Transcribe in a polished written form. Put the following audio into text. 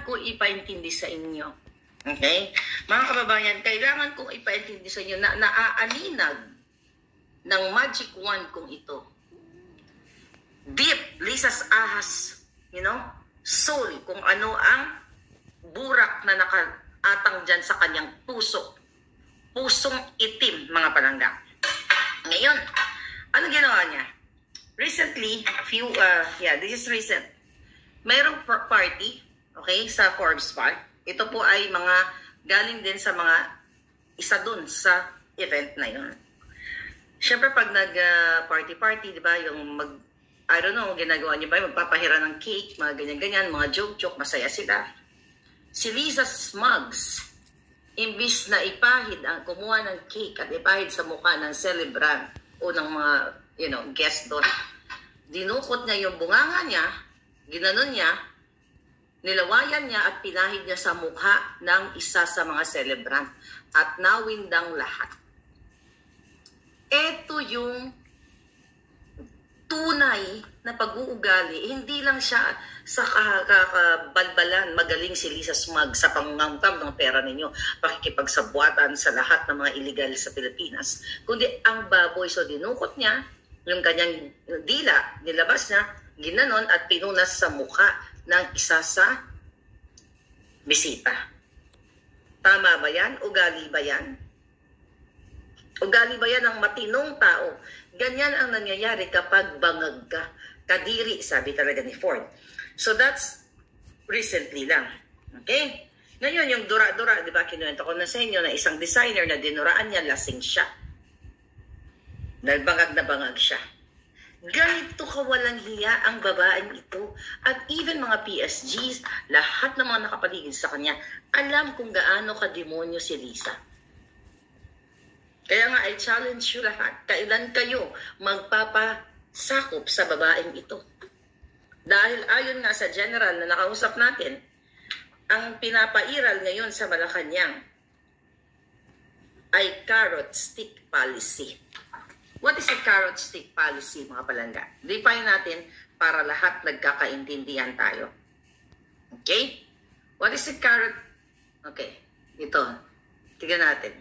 ko ipaintindi sa inyo. Okay? Mga kababayan, kailangan kong ipaintindi sa inyo na naaalinag ng magic wand kong ito. Deep, lisas ahas, soul, kung ano ang burak na nakaatang dyan sa kanyang puso. Pusong itim, mga palangga. Ngayon, ano ginawa niya? Recently, this is recent. Mayroong party, okay, sa Forbes Park. Ito po ay mga galing din sa mga isa dun sa event na yun. Siyempre, pag nag-party-party, di ba, yung ginagawa niyo ba, magpapahira ng cake, mga ganyan-ganyan, mga joke-joke, masaya sila. Si Liza Smugs, imbis na ipahid, kumuha ng cake at ipahid sa mukha ng celebrant o ng mga, guest doon, dinukot niya yung bunganga niya, ginanon niya, nilawayan niya at pinahid niya sa mukha ng isa sa mga celebrant at nawindang lahat. Ito yung tunay na pag-uugali. Hindi lang siya sa kakabalbalan, magaling si Liza Smugs sa pangungangkam ng pera ninyo, pakikipagsabwatan sa lahat ng mga illegal sa Pilipinas, kundi ang baboy. So dinukot niya yung kanyang dila, nilabas niya, ginanon at pinunas sa mukha ng isa sa bisita. Tama ba yan? Ugali ba yan? Ugali ba yan ng matinong tao? Ganyan ang nangyayari kapag bangag ka. Kadiri, sabi talaga ni Ford. So that's recently lang. Okay? Ngayon, yung dura-dura, di ba, kinuwento ko na sa inyo na isang designer na dinuraan niya, lasing siya. Dahil bangag na bangag siya. Ganito kawalang hiya ang babaeng ito. At even mga PSGs, lahat ng mga nakapaligid sa kanya, alam kung gaano ka-demonyo si Liza. Kaya nga, I challenge you lahat. Kailan kayo magpapasakop sa babaeng ito? Dahil ayon nga sa general na nakausap natin, ang pinapairal ngayon sa Malacanang ay carrot stick policy. What is a carrot stick policy, mga palangga? Define natin para lahat nagkakaintindihan tayo. Okay? What is a carrot? Okay, ito. Tignan natin.